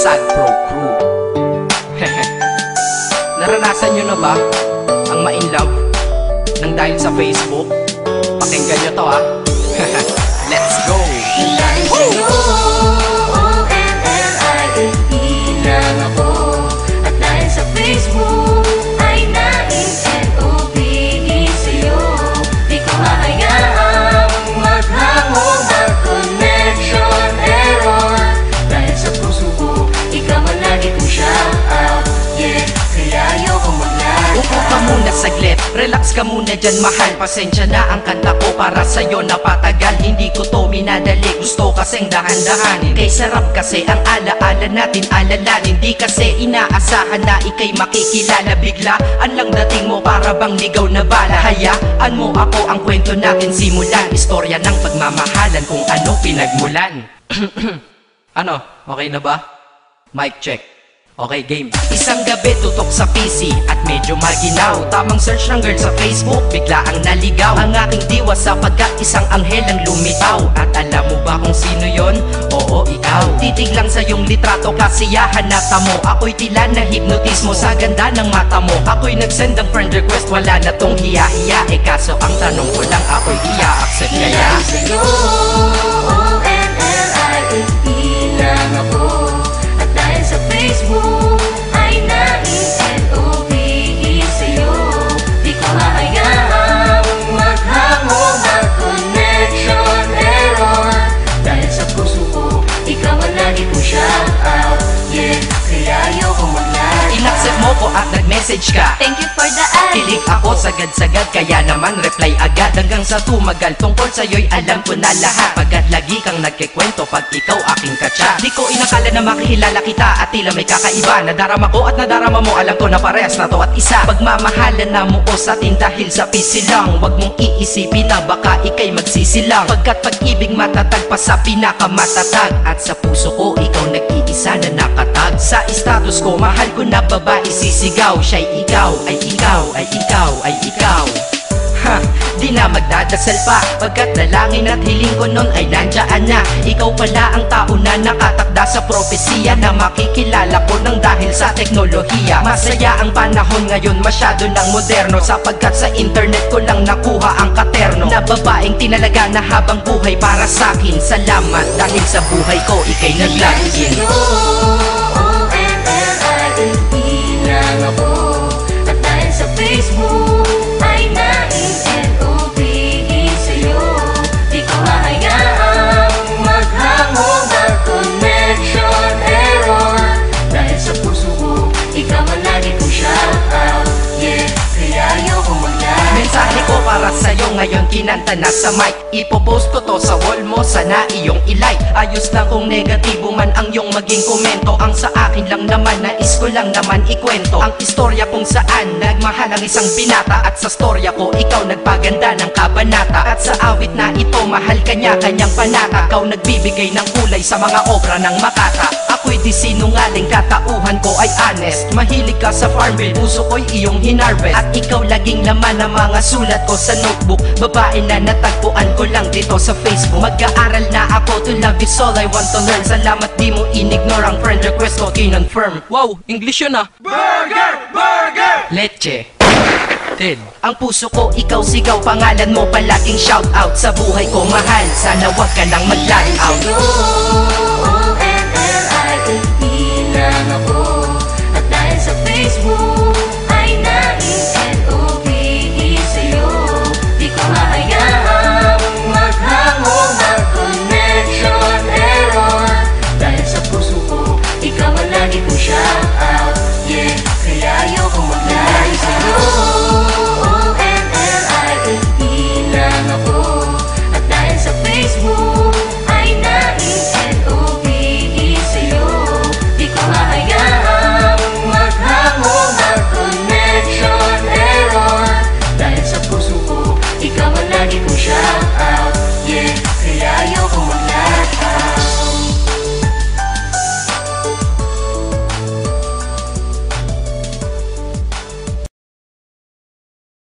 Sad Pro Crew. Naranasan nyo na ba ang ma-inlove nang dahil sa Facebook? Pakinggan nyo to ha. Let's go! Dahil sa'yo, O-N-L-I-F-E lang ako. At dahil sa Facebook ay na-N-O-V-E sa'yo. Di ko hahayaang maghango, mag-connection error. Dahil sa puso ko, ikaw man lagi kong shout out. Yeah, kaya ayoko mag-lag. Upo ka muna saglit, relax ka muna dyan mahal. Pasensya na ang kanta ko para sa'yo napatagal. Hindi ko to minadali, gusto kasing dahan-dahanin. Kay sarap kasi ang alaala natin alalanin. Di kasi inaasahan na ikay makikilala. Biglaan lang dating mo para bang ligaw na bala. Hayaan mo ako ang kwento natin simulan. Istorya ng pagmamahalan kung ano pinagmulan. Ano, okay na ba? Mic check. Okay, game. Isang gabi tutok sa PC at medyo maginaw. Tamang search ng girl sa Facebook, bigla ang naligaw. Ang aking diwa sapagkat isang anghel ang lumitaw. At alam mo ba kung sino yon? Oo, ikaw. Titig lang sa iyong litrato, kasiyahan na tamo. Ako'y tila na hipnotismo sa ganda ng mata mo. Ako'y nag-send ng friend request, wala na tong hiya-hiya. Kaso ang tanong ko lang, ako'y iya-accept kaya? Dahil sa'yo, O-N-L-I-F-E lang ako. At dahil sa Facebook ay na-N-O-V-E sa'yo. Di ko hahayaang maghango, mag-connection error. Dahil sa puso ko, ikaw ang lagi kong shout out. Yeah, kaya ayoko mag-lag. In-accept mo ko at nag-message ka. Thank you for the ad. Kilig ako sagad-sagad, kaya naman reply agad. Hanggang sa tumagal, tungkol sa'yo'y alam ko na lahat. Pagkat lagi kang nagkikwento pag ikaw aking katsa. Di ko inakala na makikilala kita at tila may kakaiba. Nadarama ko at nadarama mo, alam ko na parehas na to at isa. Pagmamahalan na mo o sa atin dahil sa PC lang. Huwag mong iisipin na baka ikay magsisilang. Pagkat pag-ibig matatag pa sa pinakamatatag. At sa puso ko, ikaw nag-iisa na nakatag. Sa status ko, mahal ko na babae sisigaw. Siya'y ikaw, ay ikaw, ay ikaw, ay ikaw. Ha, di na magdadasal pa. Pagkat dalangin at hiling ko nun ay nandiyan na. Ikaw pala ang tao na nakatakda sa propesiya. Na makikilala ko nang dahil sa teknolohiya. Masaya ang panahon ngayon, masyado ng moderno. Sapagkat sa internet ko lang nakuha ang katerno. Na babaeng tinalaga na habang buhay para sa'kin. Salamat dahil sa buhay ko, ikay nag-login. O-N-L-I-F-E lang ako. At dahil sa Facebook ay na-N-O-V-E sa'yo. Di ko hahayaang maghango, mag-connection error. Dahil sa puso ko, ikaw ang lagi kong shout out. Yeah, kaya ayoko mag-lag. Mensahe ko para sa'yo ngayon, kinanta na sa mic. Ipopost ko to sa wall mo, sana iyong ilike. Ayos lang kung negatibo man ang iyong maging komento. Ang sa akin lang naman, nais ko lang naman ikwento ang istorya kung saan nagmahal ang isang binata. At sa storya ko, ikaw nagpaganda ng kabanata. At sa awit na ito, mahal kanya kanyang panata. Ikaw nagbibigay ng kulay sa mga obra ng Makata. Ako'y di sinungaling, katauhan ko ay honest. Mahilig ka sa Farmville, puso ko'y iyong hinarvest. At ikaw laging laman ng mga sulat ko sa notebook. Babae na natagpuan ko lang dito sa Facebook. Mag-aaral na ako, to love is all I want to learn. Salamat di mo inignore ang friend request ko, kinonfirm. Wow, English yun ah. Burger! Burger! Leche Ted. Ang puso ko, ikaw sigaw, pangalan mo palaging shout out. Sa buhay ko mahal, sana wag ka nang mag-lag out.